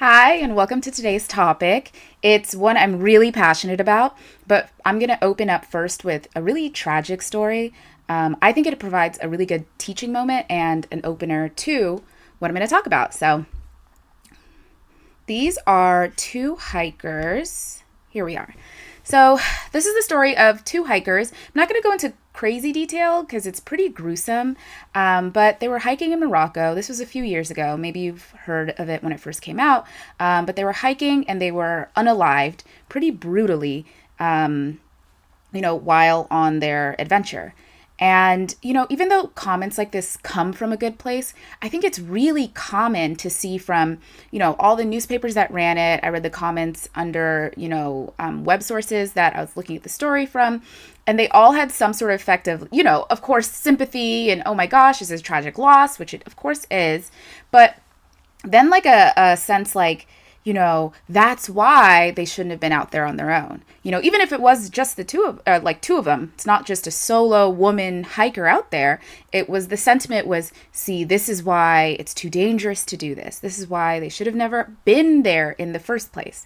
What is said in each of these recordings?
Hi, and welcome to today's topic. It's one I'm really passionate about, but I'm going to open up first with a really tragic story. I think it provides a really good teaching moment and an opener to what I'm going to talk about. So, these are two hikers. Here we are. So, this is the story of two hikers. I'm not going to go into crazy detail because it's pretty gruesome, but they were hiking in Morocco. This was a few years ago. Maybe you've heard of it when it first came out. But they were hiking and they were unalived pretty brutally, while on their adventure. And, even though comments like this come from a good place, I think it's really common to see from, all the newspapers that ran it. I read the comments under, web sources that I was looking at the story from, and they all had some sort of effect of, of course, sympathy and, oh my gosh, this is a tragic loss, which it of course is. But then like a sense like, that's why they shouldn't have been out there on their own. Even if it was just the two of them, it's not just a solo woman hiker out there. It was the sentiment was, see, this is why it's too dangerous to do this. This is why they should have never been there in the first place.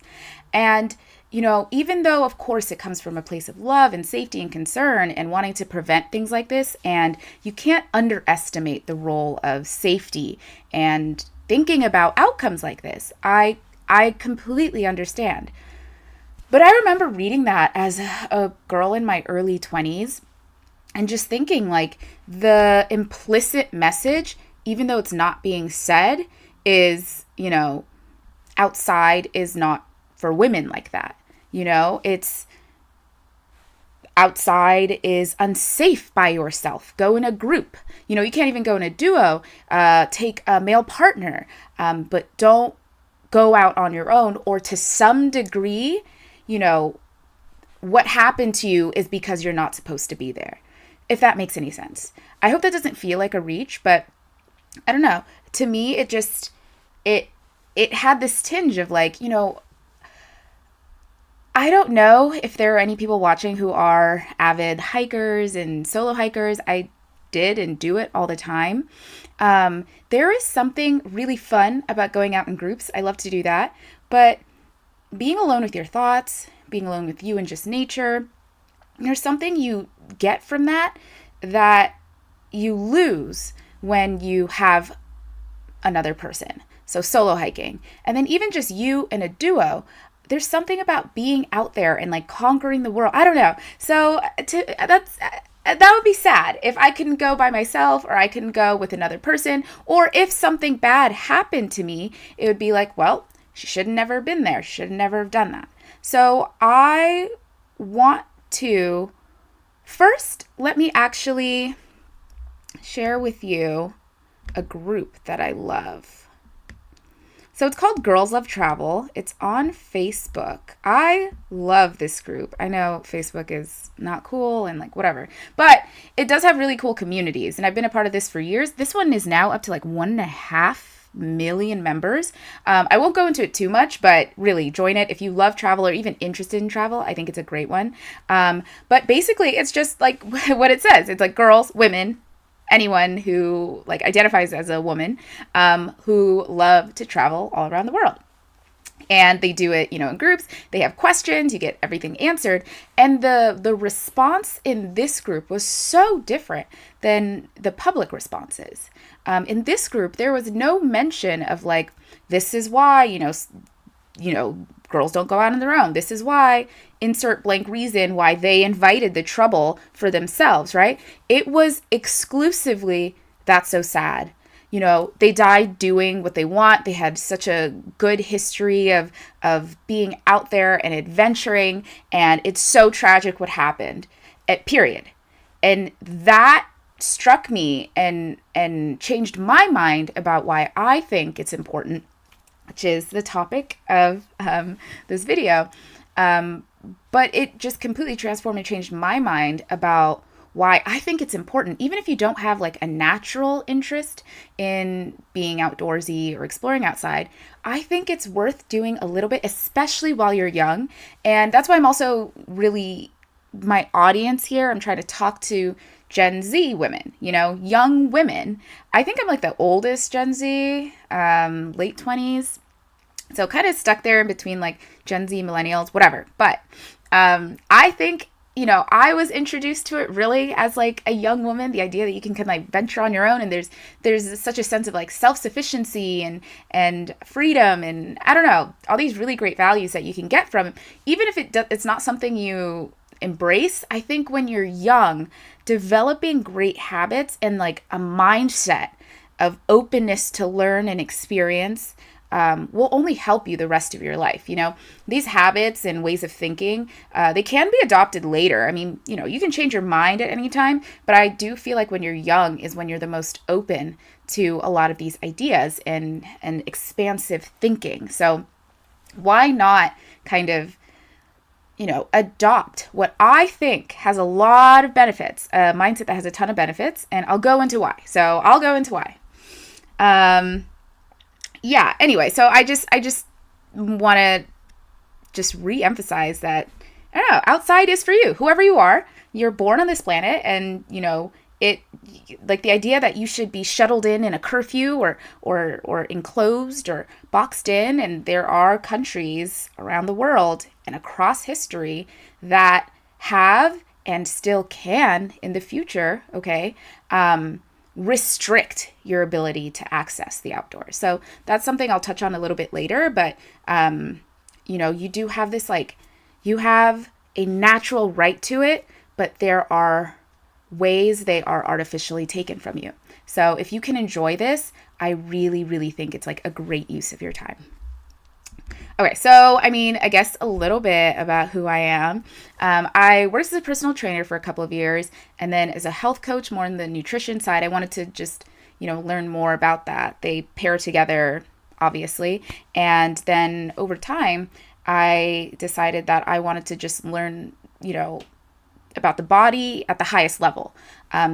And, even though, of course, it comes from a place of love and safety and concern and wanting to prevent things like this, and you can't underestimate the role of safety and thinking about outcomes like this. I completely understand. But I remember reading that as a girl in my early 20s and just thinking like the implicit message, even though it's not being said, is, outside is not for women like that. It's outside is unsafe by yourself. Go in a group. You can't even go in a duo. Take a male partner, but don't go out on your own, or to some degree, what happened to you is because you're not supposed to be there. If that makes any sense. I hope that doesn't feel like a reach, but I don't know. To me, it had this tinge of like, I don't know if there are any people watching who are avid hikers and solo hikers. I did and do it all the time. There is something really fun about going out in groups. I love to do that. But being alone with your thoughts, being alone with you and just nature, there's something you get from that you lose when you have another person. So solo hiking. And then even just you and a duo, there's something about being out there and like conquering the world. I don't know. So that would be sad if I couldn't go by myself, or I couldn't go with another person, or if something bad happened to me, it would be like, well, she should have never been there. She should have never have done that. So I want to first let me actually share with you a group that I love. So it's called Girls Love Travel. It's on Facebook. I love this group. I know Facebook is not cool and like whatever, but it does have really cool communities. And I've been a part of this for years. This one is now up to like 1.5 million members. I won't go into it too much, but really join it if you love travel or even interested in travel. I think it's a great one. But basically it's just like what it says. It's like girls, women, anyone who like identifies as a woman, who love to travel all around the world. And they do it, in groups. They have questions, you get everything answered. And the response in this group was so different than the public responses. In this group, there was no mention of like, this is why, girls don't go out on their own. This is why, insert blank reason why they invited the trouble for themselves, right? It was exclusively, that's so sad. They died doing what they want. They had such a good history of being out there and adventuring, and it's so tragic what happened, period. And that struck me and changed my mind about why I think it's important, which is the topic of this video. But it just completely transformed and changed my mind about why I think it's important, even if you don't have like a natural interest in being outdoorsy or exploring outside. I think it's worth doing a little bit, especially while you're young. And that's why I'm also really, my audience here, I'm trying to talk to Gen Z women, young women. I think I'm like the oldest Gen Z, late 20s. So kind of stuck there in between like Gen Z, millennials, whatever. But I think, I was introduced to it really as like a young woman, the idea that you can like venture on your own, and there's such a sense of like self-sufficiency and freedom, and I don't know, all these really great values that you can get from it. Even if it's not something you embrace. I think when you're young, developing great habits and like a mindset of openness to learn and experience will only help you the rest of your life. These habits and ways of thinking, they can be adopted later. I mean, you can change your mind at any time, but I do feel like when you're young is when you're the most open to a lot of these ideas and expansive thinking. So why not kind of adopt what I think has a lot of benefits, a mindset that has a ton of benefits, and I'll go into why. Yeah, anyway, so I just want to just re-emphasize that, I don't know, outside is for you. Whoever you are, you're born on this planet, and, it, like the idea that you should be shuttled in a curfew or enclosed or boxed in, and there are countries around the world and across history that have and still can in the future, okay, restrict your ability to access the outdoors. So that's something I'll touch on a little bit later, but you do have this, like, you have a natural right to it, but there are ways they are artificially taken from you. So if you can enjoy this, I really, really think it's like a great use of your time. Okay, so I guess a little bit about who I am. I worked as a personal trainer for a couple of years, and then as a health coach, more on the nutrition side. I wanted to just, learn more about that. They pair together, obviously. And then over time, I decided that I wanted to just learn, about the body at the highest level.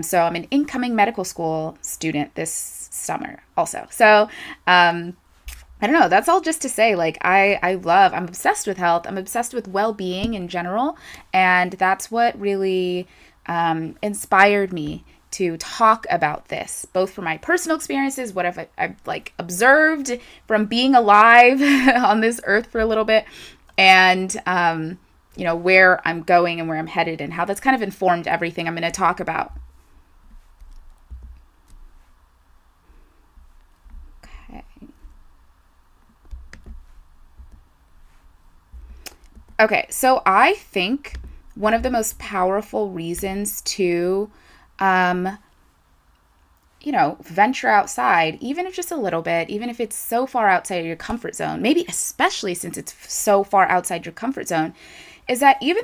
So I'm an incoming medical school student this summer also. So I don't know, that's all just to say, like, I'm obsessed with health. I'm obsessed with well-being in general. And that's what really inspired me to talk about this, both from my personal experiences, what I've like observed from being alive on this earth for a little bit, and where I'm going and where I'm headed, and how that's kind of informed everything I'm going to talk about. Okay, so I think one of the most powerful reasons to, venture outside, even if just a little bit, even if it's so far outside of your comfort zone, maybe especially since it's so far outside your comfort zone, is that even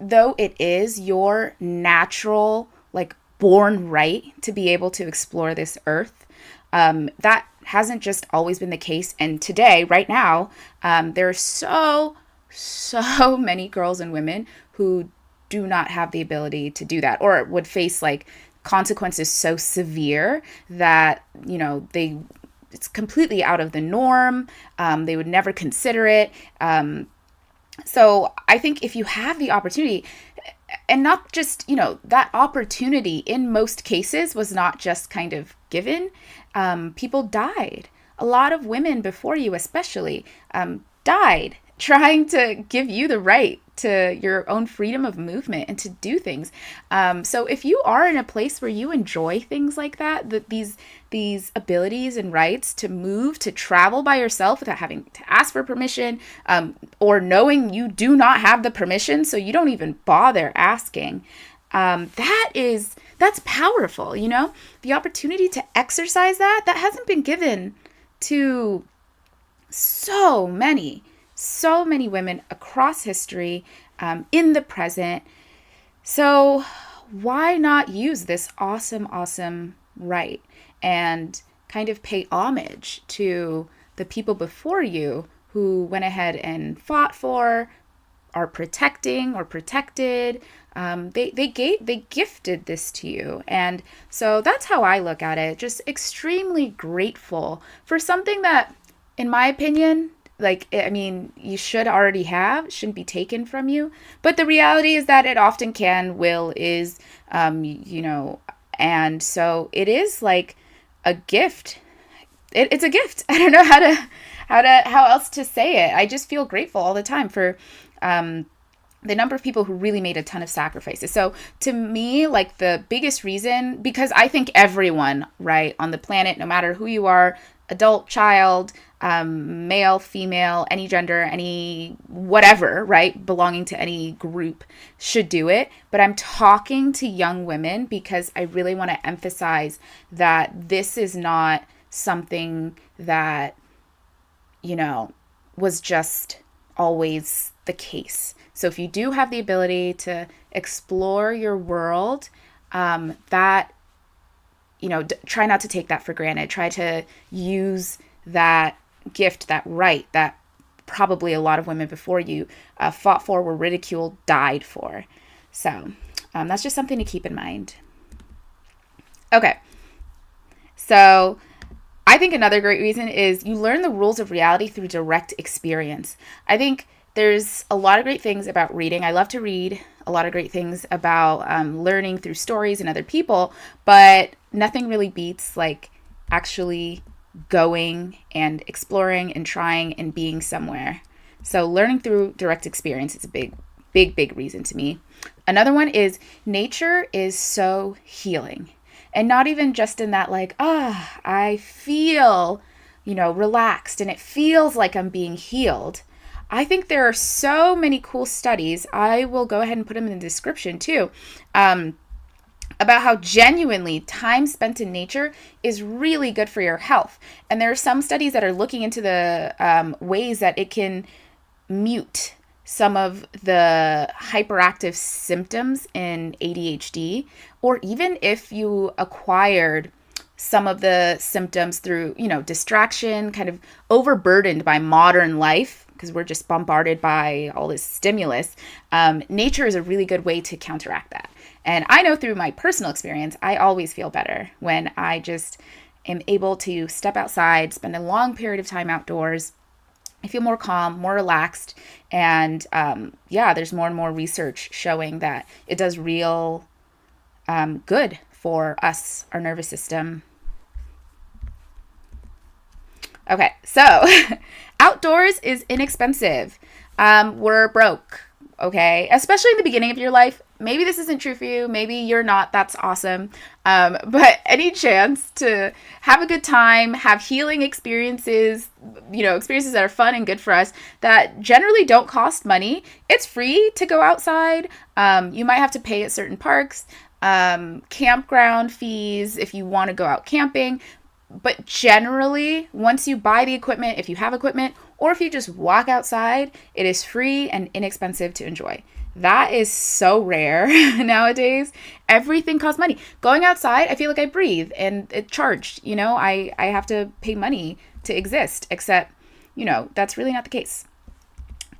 though it is your natural, like, born right to be able to explore this earth, that hasn't just always been the case. And today, right now, there are so many girls and women who do not have the ability to do that, or would face like consequences so severe that, it's completely out of the norm. They would never consider it. So I think if you have the opportunity, and not just, that opportunity in most cases was not just kind of given. People died. A lot of women before you especially died trying to give you the right to your own freedom of movement and to do things. So if you are in a place where you enjoy things like that, these abilities and rights to move, to travel by yourself without having to ask for permission, or knowing you do not have the permission, so you don't even bother asking, that's powerful. The opportunity to exercise that hasn't been given to so many women across history, in the present. So why not use this awesome right and kind of pay homage to the people before you who went ahead and fought for, are protecting or protected. They gifted this to you. And so that's how I look at it. Just extremely grateful for something that, in my opinion, you should already have, shouldn't be taken from you. But the reality is that it often is, and so it is like a gift. It's a gift. I don't know how else to say it. I just feel grateful all the time for the number of people who really made a ton of sacrifices. So to me, like the biggest reason, because I think everyone, right, on the planet, no matter who you are, adult, child, male, female, any gender, any whatever, right, belonging to any group should do it. But I'm talking to young women because I really want to emphasize that this is not something that, you know, was just always the case. So if you do have the ability to explore your world, that, try not to take that for granted. Try to use that gift, that right, that probably a lot of women before you fought for, were ridiculed, died for. So that's just something to keep in mind. Okay. So I think another great reason is you learn the rules of reality through direct experience. I think there's a lot of great things about reading. I love to read, a lot of great things about learning through stories and other people, but nothing really beats like actually going and exploring and trying and being somewhere. So learning through direct experience is a big reason to me. Another one is nature is so healing. And not even just in that like, I feel, relaxed and it feels like I'm being healed. I think there are so many cool studies. I will go ahead and put them in the description too, about how genuinely time spent in nature is really good for your health. And there are some studies that are looking into the ways that it can mute some of the hyperactive symptoms in ADHD, or even if you acquired some of the symptoms through, distraction, kind of overburdened by modern life, because we're just bombarded by all this stimulus, nature is a really good way to counteract that. And I know through my personal experience, I always feel better when I just am able to step outside, spend a long period of time outdoors. I feel more calm, more relaxed, and there's more and more research showing that it does real good for us, our nervous system. Okay, so outdoors is inexpensive. We're broke, okay? Especially in the beginning of your life. Maybe this isn't true for you. Maybe you're not. That's awesome. But any chance to have a good time, have healing experiences, experiences that are fun and good for us that generally don't cost money. It's free to go outside. You might have to pay at certain parks, campground fees if you want to go out camping. But generally, once you buy the equipment, if you have equipment, or if you just walk outside, it is free and inexpensive to enjoy. That is so rare nowadays. Everything costs money. Going outside, I feel like I breathe and it's charged. I have to pay money to exist, except, that's really not the case.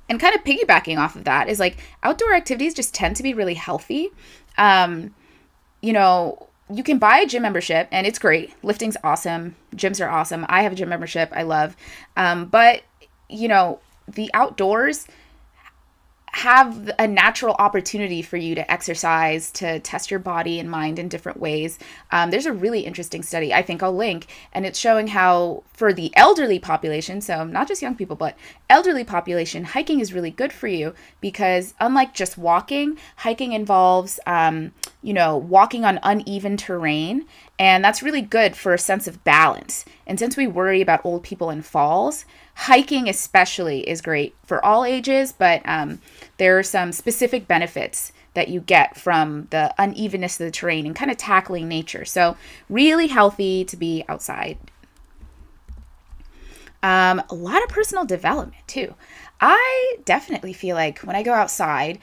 And kind of piggybacking off of that is like outdoor activities just tend to be really healthy. You can buy a gym membership and it's great. Lifting's awesome. Gyms are awesome. I have a gym membership I love. But the outdoors have a natural opportunity for you to exercise, to test your body and mind in different ways. There's a really interesting study I think I'll link, and it's showing how for the elderly population, so not just young people, but elderly population, hiking is really good for you because unlike just walking, hiking involves, walking on uneven terrain. And that's really good for a sense of balance. And since we worry about old people and falls, hiking especially is great for all ages, but there are some specific benefits that you get from the unevenness of the terrain and kind of tackling nature. So really healthy to be outside. A lot of personal development too. I definitely feel like when I go outside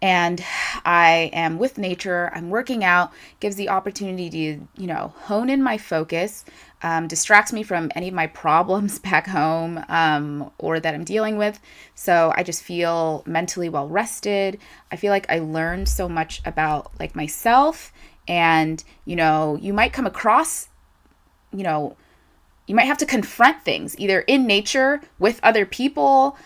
and I am with nature, I'm working out, gives the opportunity to, hone in my focus, distracts me from any of my problems back home or that I'm dealing with. So I just feel mentally well rested. I feel like I learned so much about like myself, and, you might come across, you might have to confront things either in nature with other people.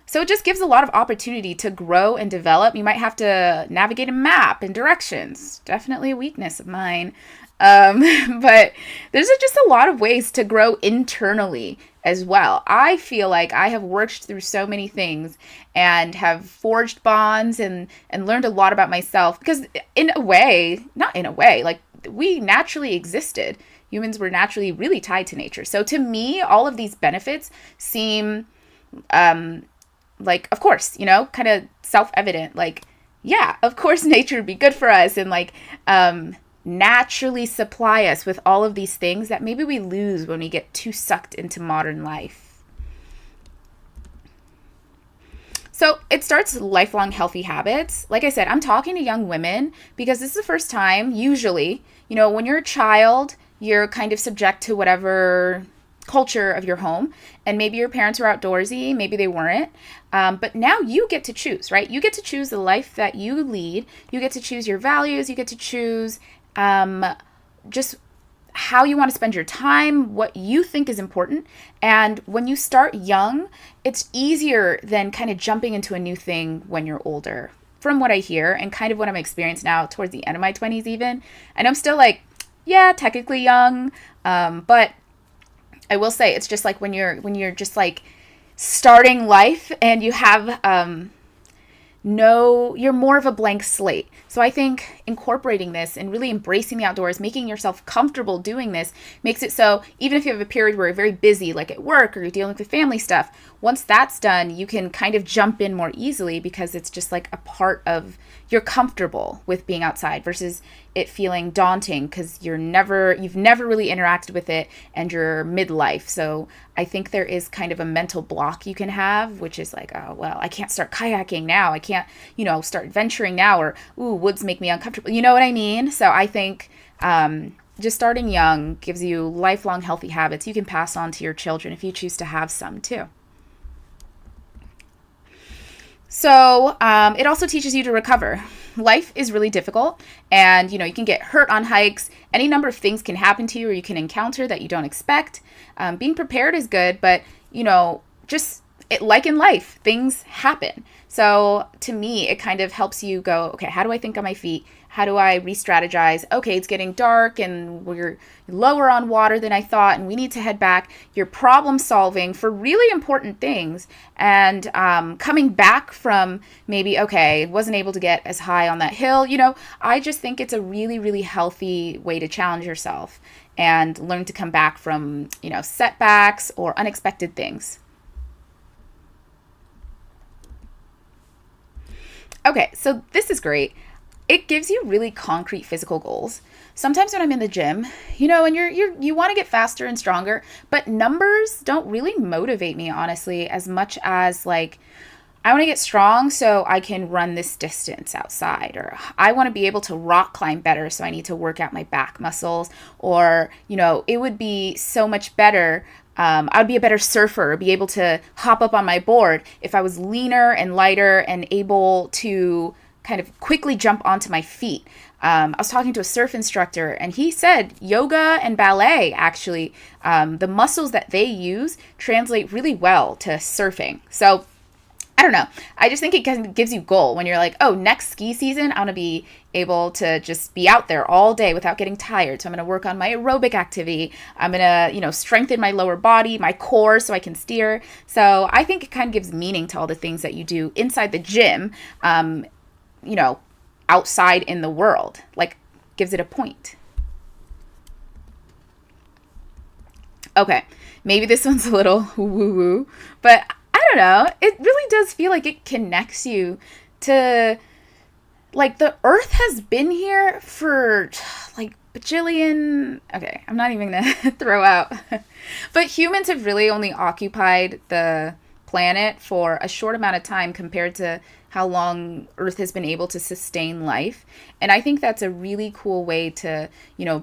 So it just gives a lot of opportunity to grow and develop. You might have to navigate a map and directions. Definitely a weakness of mine. But there's just a lot of ways to grow internally as well. I feel like I have worked through so many things and have forged bonds and learned a lot about myself because in a way, not in a way, like we naturally existed. Humans were naturally really tied to nature. So to me, all of these benefits seem like, of course, kind of self-evident. Like, yeah, of course nature would be good for us and like naturally supply us with all of these things that maybe we lose when we get too sucked into modern life. So it starts lifelong healthy habits. Like I said, I'm talking to young women because this is the first time, usually, when you're a child, you're kind of subject to whatever culture of your home. And maybe your parents were outdoorsy, maybe they weren't. But now you get to choose, right? You get to choose the life that you lead. You get to choose your values. You get to choose just how you want to spend your time, what you think is important. And when you start young, it's easier than kind of jumping into a new thing when you're older, from what I hear and kind of what I'm experiencing now towards the end of my 20s even. And I'm still like, yeah, technically young, but I will say it's just like when you're just like starting life and you have you're more of a blank slate. So I think incorporating this and really embracing the outdoors, making yourself comfortable doing this, makes it so even if you have a period where you're very busy, like at work or you're dealing with family stuff, once that's done, you can kind of jump in more easily because it's just like a part of, you're comfortable with being outside versus it feeling daunting because you've never really interacted with it and you're midlife. So I think there is kind of a mental block you can have, which is like, oh, well, I can't start kayaking now. I can't, start venturing now, or, ooh, woods make me uncomfortable. You know what I mean? So I think just starting young gives you lifelong healthy habits you can pass on to your children if you choose to have some too. So it also teaches you to recover. Life is really difficult and, you can get hurt on hikes. Any number of things can happen to you or you can encounter that you don't expect. Being prepared is good, but, like in life, things happen. So to me, it kind of helps you go, okay, how do I think on my feet? How do I re-strategize? Okay, it's getting dark and we're lower on water than I thought and we need to head back. You're problem solving for really important things and coming back from maybe, okay, wasn't able to get as high on that hill. I just think it's a really, really healthy way to challenge yourself and learn to come back from, setbacks or unexpected things. Okay, so this is great. It gives you really concrete physical goals. Sometimes when I'm in the gym, and you want to get faster and stronger, but numbers don't really motivate me, honestly, as much as like, I want to get strong so I can run this distance outside, or I want to be able to rock climb better so I need to work out my back muscles, or, it would be so much better. I'd be a better surfer, be able to hop up on my board if I was leaner and lighter and able to kind of quickly jump onto my feet. I was talking to a surf instructor and he said yoga and ballet, actually, the muscles that they use translate really well to surfing. So I don't know. I just think it kind of gives you goal when you're like, oh, next ski season, I want to be able to just be out there all day without getting tired. So I'm going to work on my aerobic activity. I'm going to, strengthen my lower body, my core so I can steer. So I think it kind of gives meaning to all the things that you do inside the gym, outside in the world, like gives it a point. Okay, maybe this one's a little woo-woo, but I don't know. It really does feel like it connects you to, like, the earth has been here for like bajillion. Okay, I'm not even gonna throw out. But humans have really only occupied the planet for a short amount of time compared to how long Earth has been able to sustain life. And I think that's a really cool way to,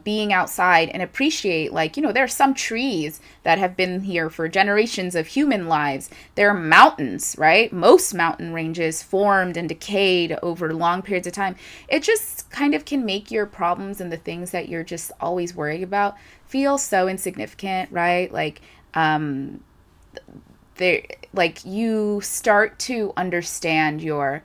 being outside and appreciate, like, there are some trees that have been here for generations of human lives. There are mountains, right? Most mountain ranges formed and decayed over long periods of time. It just kind of can make your problems and the things that you're just always worried about feel so insignificant, right? Like, you start to understand your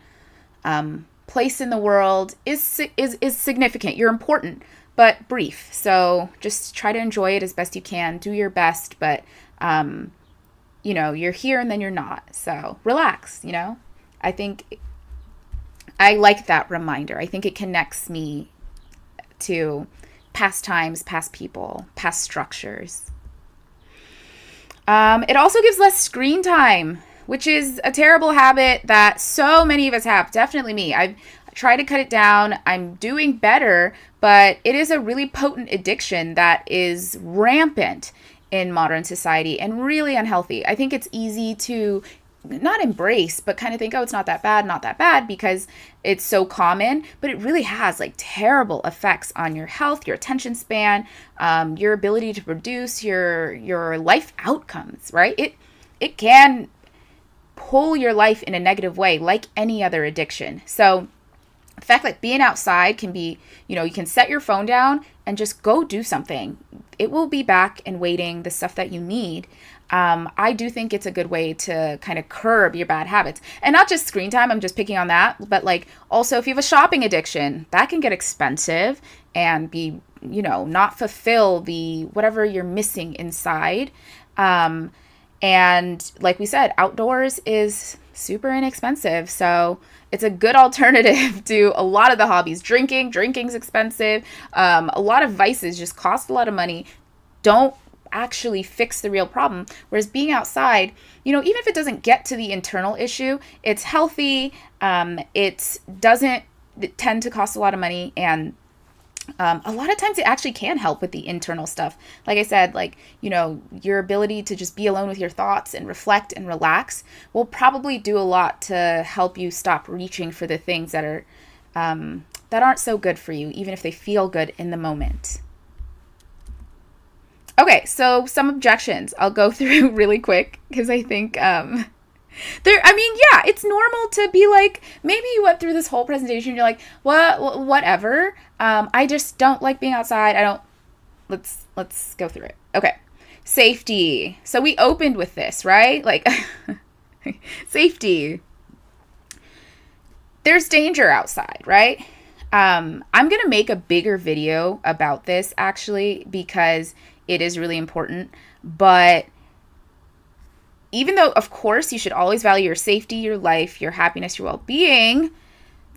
place in the world is significant. You're important, but brief. So just try to enjoy it as best you can. Do your best, but you're here and then you're not. So relax. I think I like that reminder. I think it connects me to past times, past people, past structures. It also gives less screen time, which is a terrible habit that so many of us have. Definitely me. I've tried to cut it down. I'm doing better, but it is a really potent addiction that is rampant in modern society and really unhealthy. I think it's easy to not embrace, but kind of think, oh, it's not that bad because it's so common, but it really has like terrible effects on your health, your attention span, your ability to produce, your life outcomes, right? It can pull your life in a negative way, like any other addiction. So the fact that being outside can be, you can set your phone down and just go do something. It will be back and waiting, the stuff that you need. I do think it's a good way to kind of curb your bad habits. And not just screen time, I'm just picking on that, but like also if you have a shopping addiction, that can get expensive and be, not fulfill the whatever you're missing inside. And like we said, outdoors is super inexpensive. So it's a good alternative to a lot of the hobbies. Drinking's expensive. A lot of vices just cost a lot of money. Don't actually fix the real problem. Whereas being outside, even if it doesn't get to the internal issue, it's healthy. It doesn't tend to cost a lot of money, and a lot of times it actually can help with the internal stuff. Like I said, your ability to just be alone with your thoughts and reflect and relax will probably do a lot to help you stop reaching for the things that are that aren't so good for you, even if they feel good in the moment. Okay, so some objections I'll go through really quick because I think it's normal to be like, maybe you went through this whole presentation, you're like, whatever. I just don't like being outside. Let's go through it. Okay. Safety. So we opened with this, right? Like safety. There's danger outside, right? I'm going to make a bigger video about this actually, because it is really important. But even though, of course, you should always value your safety, your life, your happiness, your well-being,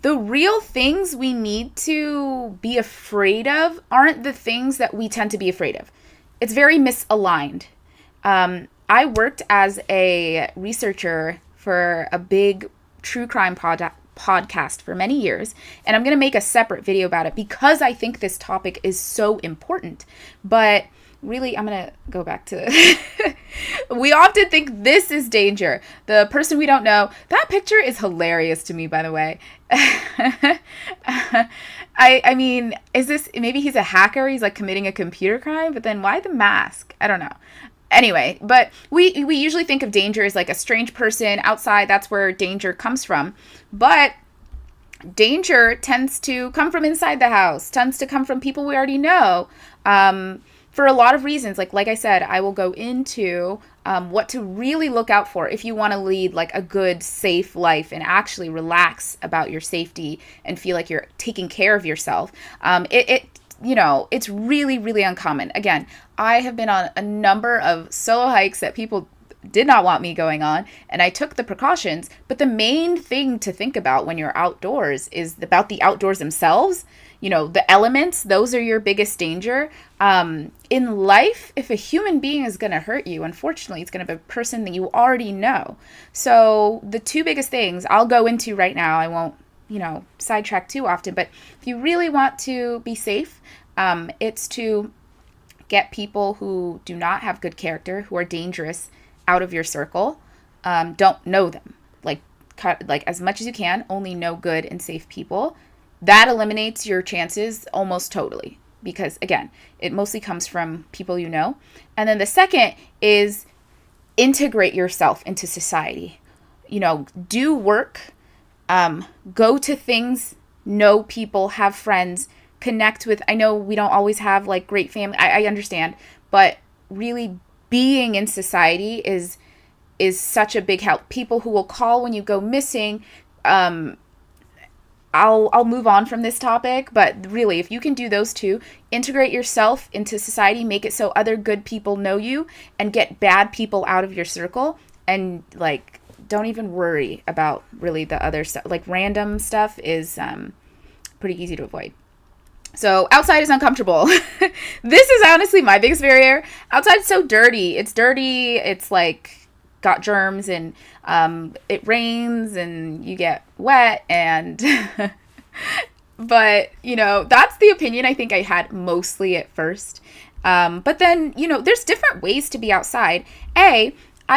the real things we need to be afraid of aren't the things that we tend to be afraid of. It's very misaligned. I worked as a researcher for a big true crime podcast for many years, and I'm going to make a separate video about it because I think this topic is so important. But really, I'm going to go back to we often think this is danger. The person we don't know. That picture is hilarious to me, by the way. I mean, is this, maybe he's a hacker, he's like committing a computer crime, but then why the mask? I don't know. Anyway, but we usually think of danger as like a strange person outside. That's where danger comes from. But danger tends to come from inside the house, tends to come from people we already know. For a lot of reasons, like I said, I will go into what to really look out for if you want to lead like a good, safe life and actually relax about your safety and feel like you're taking care of yourself. It's really, really uncommon. Again, I have been on a number of solo hikes that people did not want me going on, and I took the precautions. But the main thing to think about when you're outdoors is about the outdoors themselves. The elements, those are your biggest danger. In life, if a human being is going to hurt you, unfortunately, it's going to be a person that you already know. So the two biggest things I'll go into right now, I won't, sidetrack too often, but if you really want to be safe, it's to get people who do not have good character, who are dangerous, out of your circle. Don't know them. Like as much as you can, only know good and safe people. That eliminates your chances almost totally, because again, it mostly comes from people you know. And then the second is integrate yourself into society. Do work, go to things, know people, have friends, connect with. I know we don't always have like great family. I understand, but really being in society is such a big help. People who will call when you go missing, I'll move on from this topic, but really, if you can do those two, integrate yourself into society, make it so other good people know you, and get bad people out of your circle, and like don't even worry about really the other stuff. Like random stuff is pretty easy to avoid. So outside is uncomfortable. This is honestly my biggest barrier. Outside's so dirty. It's dirty. It's like got germs and it rains and you get wet and but that's the opinion I think I had mostly at first. But then there's different ways to be outside. I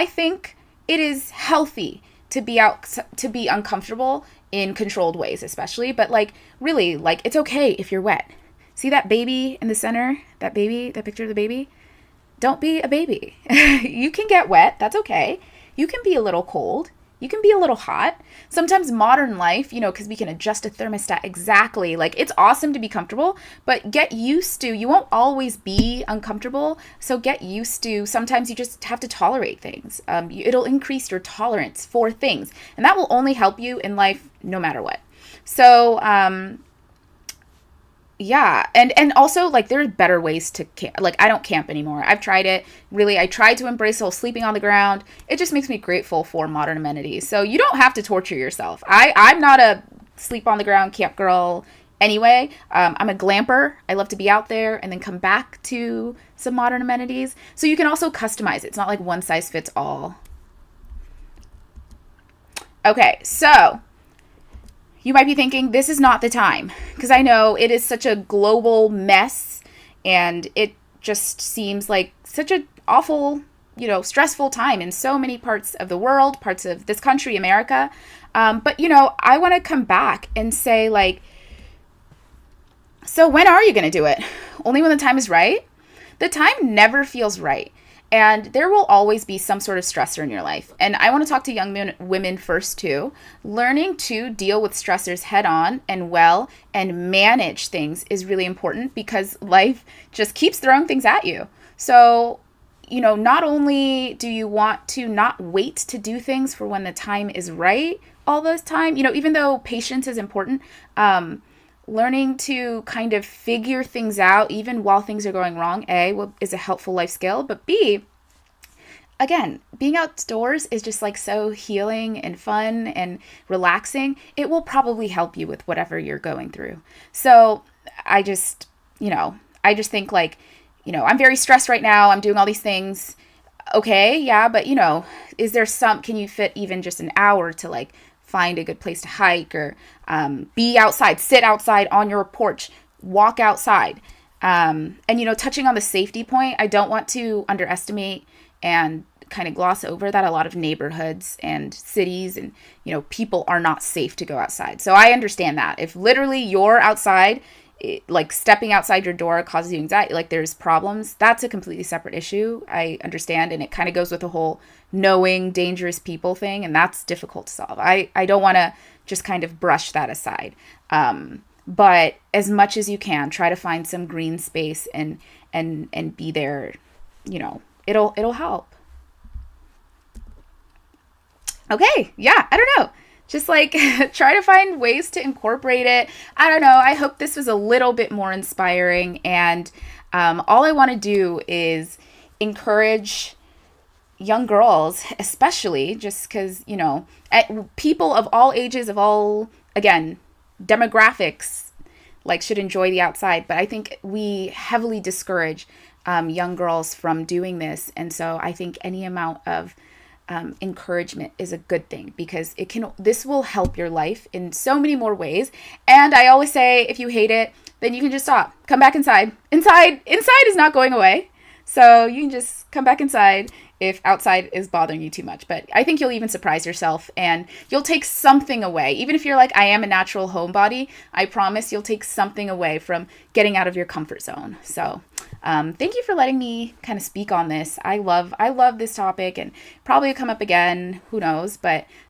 think it is healthy to be out, to be uncomfortable in controlled ways, especially, but like really, like it's okay if you're wet. See that baby in the center, that baby, that picture of the baby? Don't be a baby. You can get wet. That's okay. You can be a little cold. You can be a little hot. Sometimes modern life, because we can adjust a thermostat exactly. Like it's awesome to be comfortable, but get used to, you won't always be uncomfortable. So get used to, sometimes you just have to tolerate things. It'll increase your tolerance for things. And that will only help you in life no matter what. So, yeah, and also like there's better ways to camp. Like I don't camp anymore. I've tried it. Really, I tried to embrace the whole sleeping on the ground. It just makes me grateful for modern amenities. So you don't have to torture yourself. I'm not a sleep on the ground camp girl anyway. I'm a glamper. I love to be out there and then come back to some modern amenities. So you can also customize it. It's not like one size fits all. Okay, so you might be thinking, this is not the time, because I know it is such a global mess and it just seems like such an awful, stressful time in so many parts of the world, parts of this country, America. But, I want to come back and say, like, so when are you going to do it? Only when the time is right? The time never feels right. And there will always be some sort of stressor in your life. And I want to talk to young women first, too. Learning to deal with stressors head on and well and manage things is really important because life just keeps throwing things at you. So, not only do you want to not wait to do things for when the time is right all the time, even though patience is important, learning to kind of figure things out even while things are going wrong, is a helpful life skill, but B, again, being outdoors is just like so healing and fun and relaxing. It will probably help you with whatever you're going through. So I just think like, I'm very stressed right now. I'm doing all these things. Okay, yeah, but is there can you fit even just an hour to like find a good place to hike or be outside, sit outside on your porch, walk outside. And, touching on the safety point, I don't want to underestimate and kind of gloss over that a lot of neighborhoods and cities and, people are not safe to go outside. So I understand that. If literally you're outside, like stepping outside your door causes you anxiety, like there's problems, that's a completely separate issue. I understand. And it kind of goes with the whole knowing dangerous people thing. And that's difficult to solve. I don't want to just kind of brush that aside. But as much as you can, try to find some green space and be there, it'll help. Okay. Yeah. I don't know. Just like try to find ways to incorporate it. I don't know. I hope this was a little bit more inspiring. And all I want to do is encourage young girls, especially just because, people of all ages, of all, again, demographics, like should enjoy the outside. But I think we heavily discourage young girls from doing this. And so I think any amount of encouragement is a good thing because this will help your life in so many more ways. And I always say, if you hate it, then you can just stop, come back inside. Inside is not going away. So you can just come back inside if outside is bothering you too much. But I think you'll even surprise yourself and you'll take something away. Even if you're like, I am a natural homebody, I promise you'll take something away from getting out of your comfort zone. So thank you for letting me kind of speak on this. I love this topic and probably come up again, who knows, but